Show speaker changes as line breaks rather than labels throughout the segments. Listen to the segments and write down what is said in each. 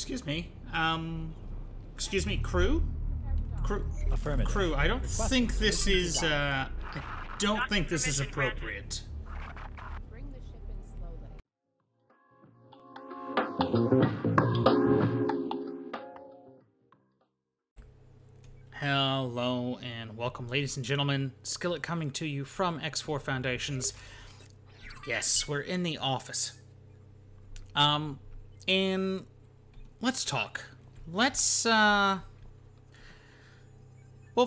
Excuse me. Excuse me, crew?
Affirmative.
Crew, I don't
Request
think this
permission
is,
denied.
I don't think this is appropriate.
Bring the ship in slowly.
Hello and welcome, ladies and gentlemen. Skillet coming to you from X4 Foundations. Yes, we're in the office. And let's talk. Well,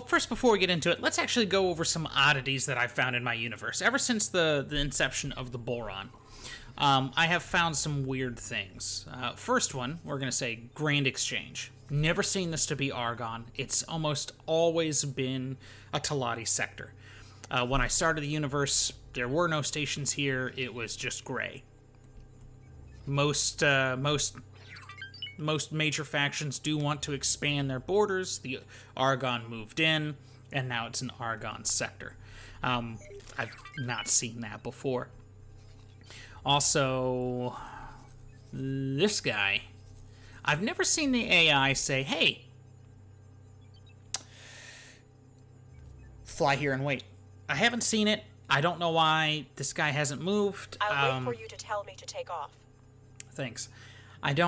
first, before we get into it, let's actually go over some oddities that I've found in my universe. Ever since the inception of the Boron, I have found some weird things. First one, we're going to say Grand Exchange. Never seen this to be Argon. It's almost always been a Talati sector. When I started the universe, there were no stations here. It was just gray. Most major factions do want to expand their borders. The Argon moved in, and now it's an Argon sector. I've not seen that before. Also, this guy. I've never seen the AI say, hey, fly here and wait. I haven't seen it. I don't know why this guy hasn't moved.
I'll wait for you to tell me to take off.
Thanks. I've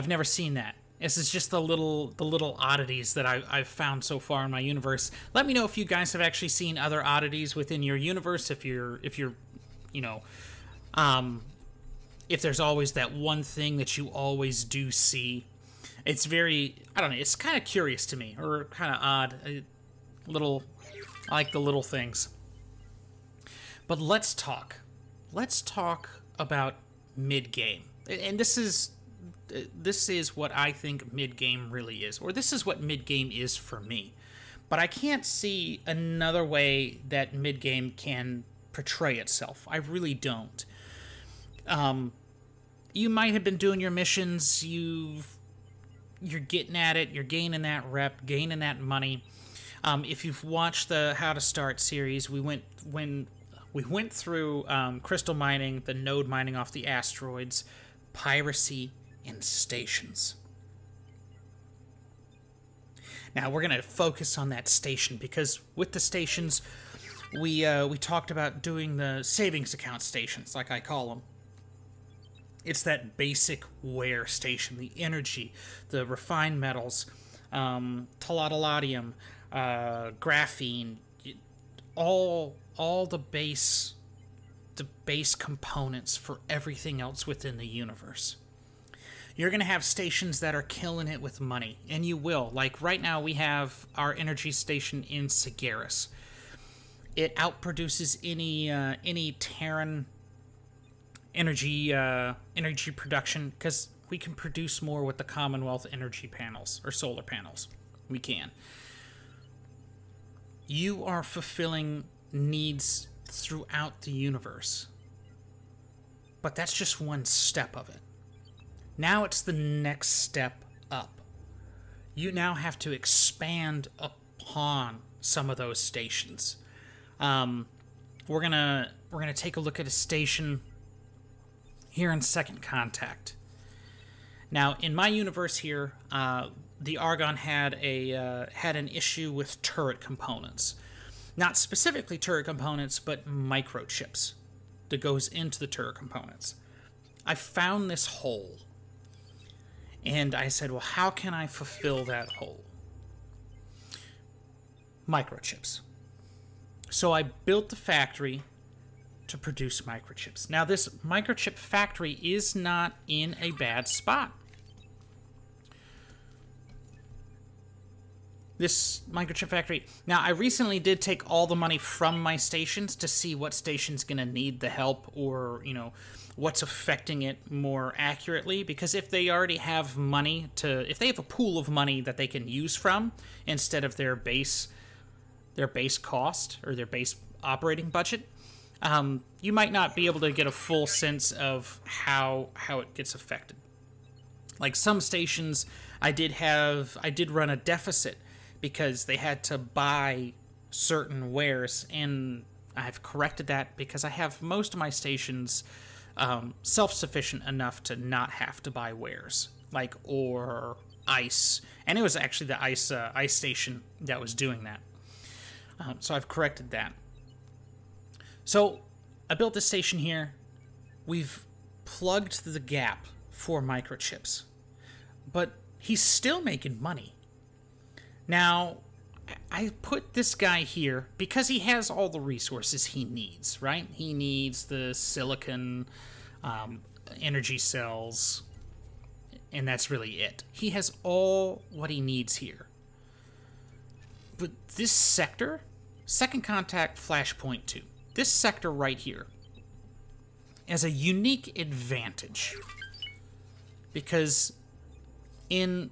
never seen that. This is just the little oddities that I've found so far in my universe. Let me know if you guys have actually seen other oddities within your universe. If you're, you know, if there's always that one thing that you always do see. It's very, I don't know, it's kind of curious to me, or kind of odd. I like the little things. But let's talk. Let's talk about mid-game. And this is what I think mid-game really is, or this is what mid-game is for me. But I can't see another way that mid-game can portray itself. I really don't. You might have been doing your missions, you're getting at it, you're gaining that rep, gaining that money. If you've watched the How to Start series, we went through crystal mining, the node mining off the asteroids, piracy, and stations. Now we're going to focus on that station, because with the stations, we talked about doing the savings account stations, like I call them. It's that basic wear station, the energy, the refined metals, talatoladium, graphene, all the base components for everything else within the universe. You're going to have stations that are killing it with money, and you will. Like right now, we have our energy station in Sagaris. It outproduces any Terran energy production, because we can produce more with the Commonwealth energy panels, or solar panels. We can. You are fulfilling needs throughout the universe. But that's just one step of it. Now it's the next step up. You now have to expand upon some of those stations. We're gonna take a look at a station here in Second Contact. Now, in my universe here, the Argon had an issue with turret components. Not specifically turret components, but microchips that goes into the turret components. I found this hole, and I said, well, how can I fulfill that hole? Microchips. So I built the factory to produce microchips. Now, this microchip factory is not in a bad spot. This microchip factory. Now, I recently did take all the money from my stations to see what station's going to need the help, or, you know, what's affecting it more accurately. Because if they already have money if they have a pool of money that they can use from instead of their base cost or their base operating budget, you might not be able to get a full sense of how it gets affected. Like some stations, I did run a deficit because they had to buy certain wares, and I've corrected that because I have most of my stations self-sufficient enough to not have to buy wares, like ore, ice, and it was actually the ice station that was doing that. So I've corrected that. So I built this station here. We've plugged the gap for microchips, but he's still making money. Now, I put this guy here because he has all the resources he needs, right? He needs the silicon, energy cells, and that's really it. He has all what he needs here. But this sector, second contact flashpoint 2, this sector right here has a unique advantage because in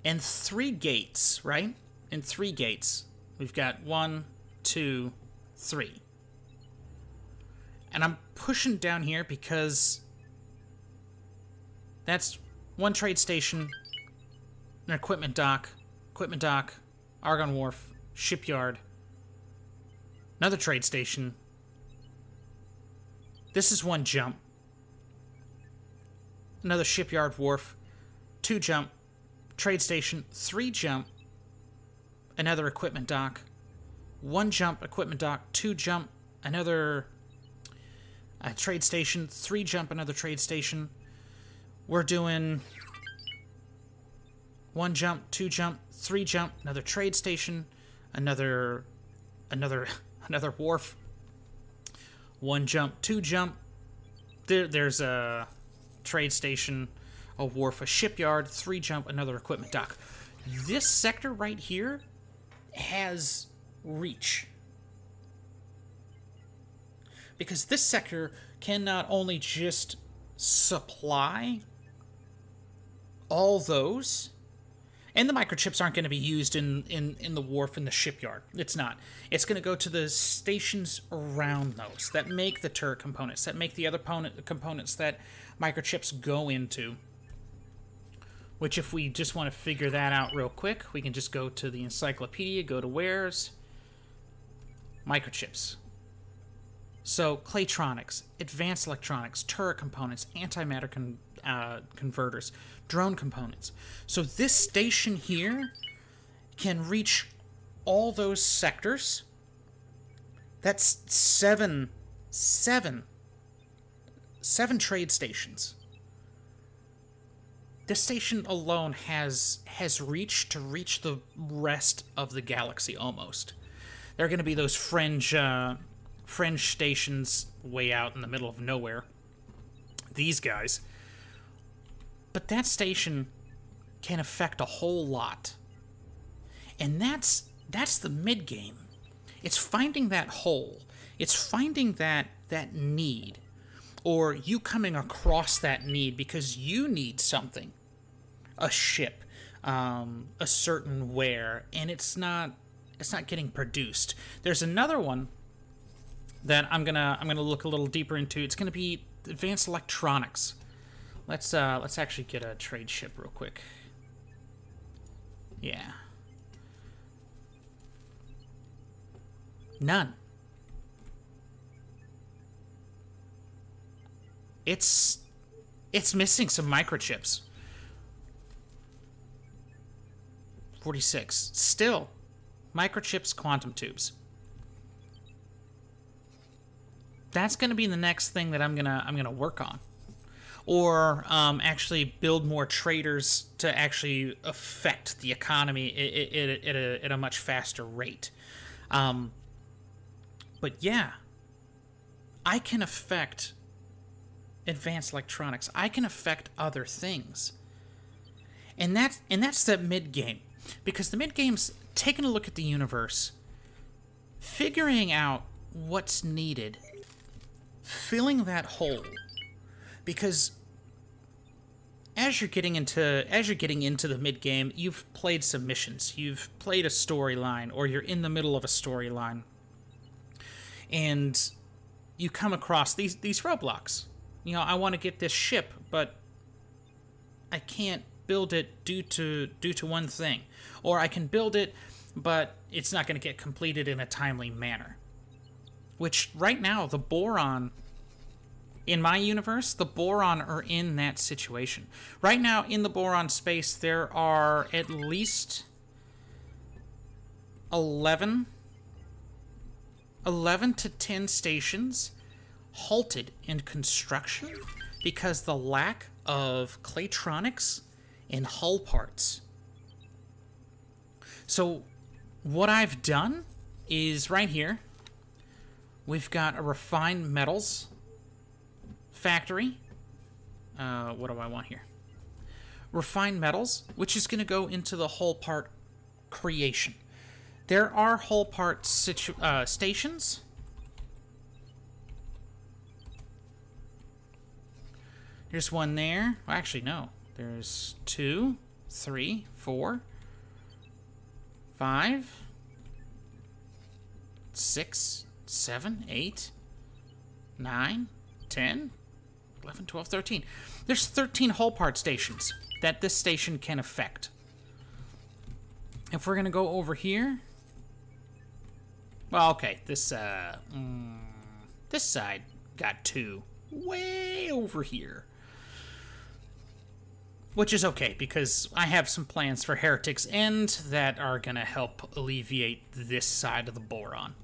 3 gates, right? In 3 gates, we've got 1, 2, 3. And I'm pushing down here because that's 1 trade station, an equipment dock, Argon Wharf, shipyard, another trade station. This is 1 jump, another shipyard wharf, 2 jump, trade station, 3 jump, another equipment dock, 1 jump, equipment dock, 2 jump, another trade station, 3 jump, another trade station. We're doing 1 jump, 2 jump, 3 jump, another trade station, another wharf, 1 jump, 2 jump. There's a trade station, a wharf, a shipyard, 3 jump, another equipment dock. This sector right here has reach. Because this sector can not only just supply all those, and the microchips aren't going to be used in the wharf and the shipyard. It's not. It's going to go to the stations around those that make the turret components, that make the other components that microchips go into. Which, if we just want to figure that out real quick, we can just go to the encyclopedia, go to wares, microchips. So, Claytronics, advanced electronics, turret components, antimatter converters, drone components. So this station here can reach all those sectors. That's seven trade stations. This station alone has reach to reach the rest of the galaxy almost. There are going to be those fringe stations way out in the middle of nowhere. These guys. But that station can affect a whole lot. And that's the mid-game. It's finding that hole. It's finding that need. Or you coming across that need because you need something. A ship, a certain ware, and it's not getting produced. There's another one that I'm gonna look a little deeper into. It's gonna be advanced electronics. Let's actually get a trade ship real quick. Yeah. None. It's missing some microchips. 46. Still, microchips, quantum tubes. That's going to be the next thing that I'm gonna work on, or actually build more traders to actually affect the economy at a much faster rate. But yeah, I can affect advanced electronics. I can affect other things, and that's the mid game, because the mid game's taking a look at the universe, figuring out what's needed, filling that hole, because as you're getting into the mid game, you've played some missions, you've played a storyline, or you're in the middle of a storyline, and you come across these roadblocks. You know, I want to get this ship, but I can't build it due to one thing, or I can build it, but it's not going to get completed in a timely manner. Which right now the boron In my universe, the boron are in that situation. Right now, in the boron space, there are at least 11 to 10 stations halted in construction because the lack of claytronics and hull parts. So what I've done is right here, we've got a refined metals factory. What do I want here? Refined metals, which is going to go into the hull part creation. There are hull part stations. There's one there. Well, actually, no. There's 2, 3, 4, 5, 6, 7, 8, 9, 10, 11, 12, 13. There's 13 hull part stations that this station can affect. If we're going to go over here... Well, okay, this side got 2 way over here. Which is okay, because I have some plans for Heretic's End that are going to help alleviate this side of the boron.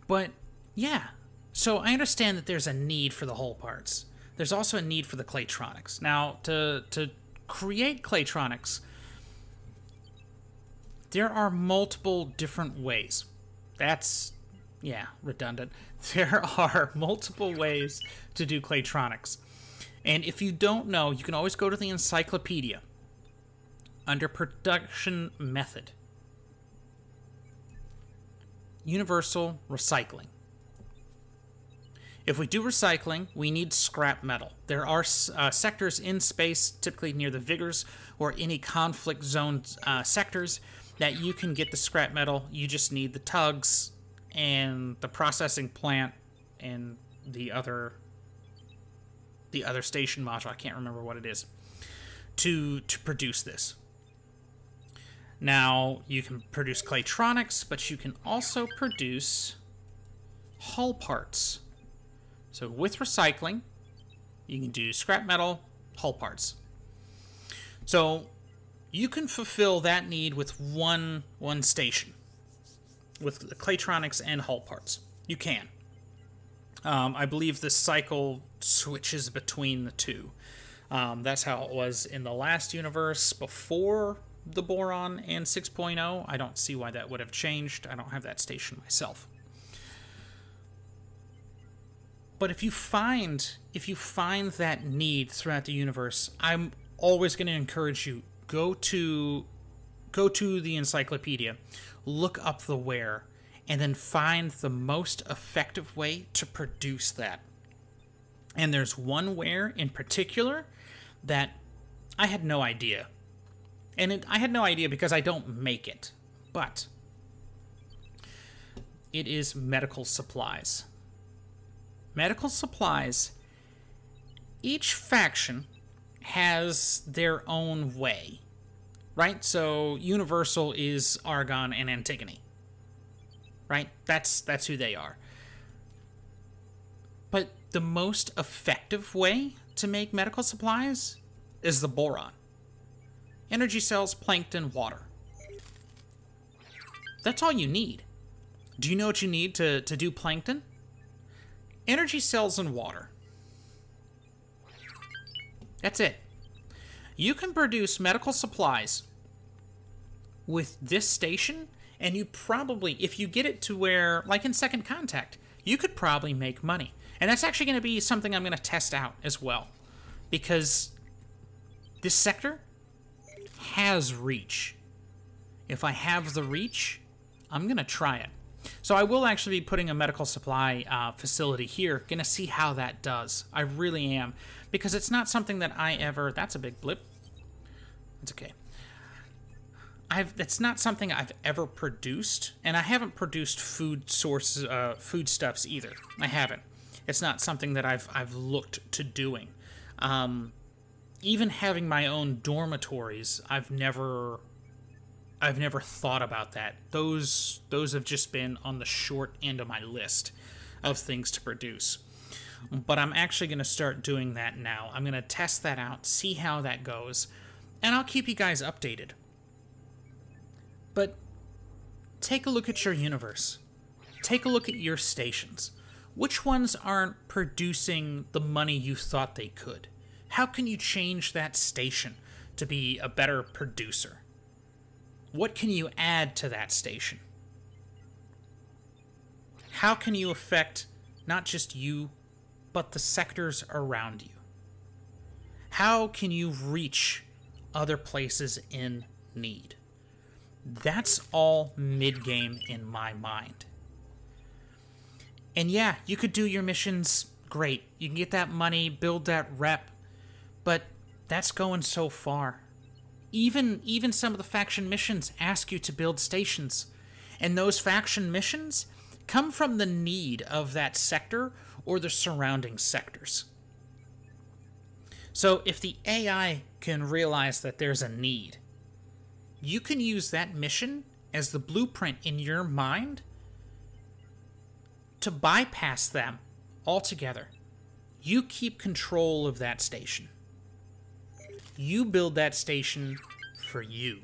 But, yeah. So I understand that there's a need for the hull parts. There's also a need for the claytronics. Now, to create claytronics, there are multiple different ways. That's, yeah, redundant. There are multiple ways to do claytronics. And if you don't know, you can always go to the encyclopedia under production method. Universal recycling. If we do recycling, we need scrap metal. There are sectors in space, typically near the Vigors or any conflict zone sectors, that you can get the scrap metal. You just need the tugs and the processing plant and the other station module. I can't remember what it is to produce this. Now, you can produce claytronics, but you can also produce hull parts. So with recycling, you can do scrap metal, hull parts. So you can fulfill that need with one station, with the claytronics and hull parts. You can. I believe the cycle switches between the two. That's how it was in the last universe before the boron and 6.0. I don't see why that would have changed. I don't have that station myself. But if you find that need throughout the universe, I'm always going to encourage you, go to the encyclopedia, look up the where, and then find the most effective way to produce that. And there's one where in particular that I had no idea. And I had no idea because I don't make it. But it is medical supplies. Medical supplies, each faction has their own way, right? So Universal is Argon and Antigone, right? That's who they are. But the most effective way to make medical supplies is the boron. Energy cells, plankton, water. That's all you need. Do you know what you need to do plankton? Energy cells and water. That's it. You can produce medical supplies with this station, and you probably, if you get it to where, like in Second Contact, you could probably make money. And that's actually going to be something I'm going to test out as well. Because this sector has reach. If I have the reach, I'm going to try it. So I will actually be putting a medical supply facility here. Going to see how that does. I really am. Because it's not something that I ever... That's a big blip. It's okay. It's not something I've ever produced. And I haven't produced foodstuffs either. I haven't. It's not something that I've looked to doing. Even having my own dormitories, I've never thought about that. Those have just been on the short end of my list. of things to produce. But I'm actually going to start doing that now. I'm going to test that out, see how that goes, and I'll keep you guys updated. But take a look at your universe. Take a look at your stations. Which ones aren't producing the money you thought they could? How can you change that station to be a better producer? What can you add to that station? How can you affect not just you, but the sectors around you? How can you reach other places in need? That's all mid-game in my mind. And yeah, you could do your missions great. You can get that money, build that rep, but that's going so far. Even some of the faction missions ask you to build stations, and those faction missions come from the need of that sector or the surrounding sectors. So if the AI can realize that there's a need, you can use that mission as the blueprint in your mind to bypass them altogether. You keep control of that station. You build that station for you,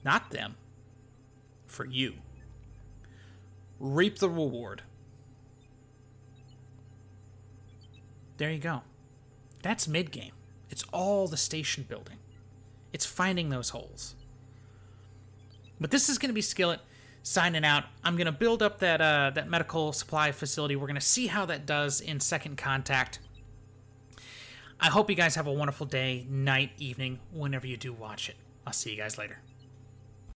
not them, for you. Reap the reward. There you go. That's mid-game. It's all the station building. It's finding those holes. But this is going to be Skillet signing out. I'm going to build up that medical supply facility. We're going to see how that does in Second Contact. I hope you guys have a wonderful day, night, evening, whenever you do watch it. I'll see you guys later.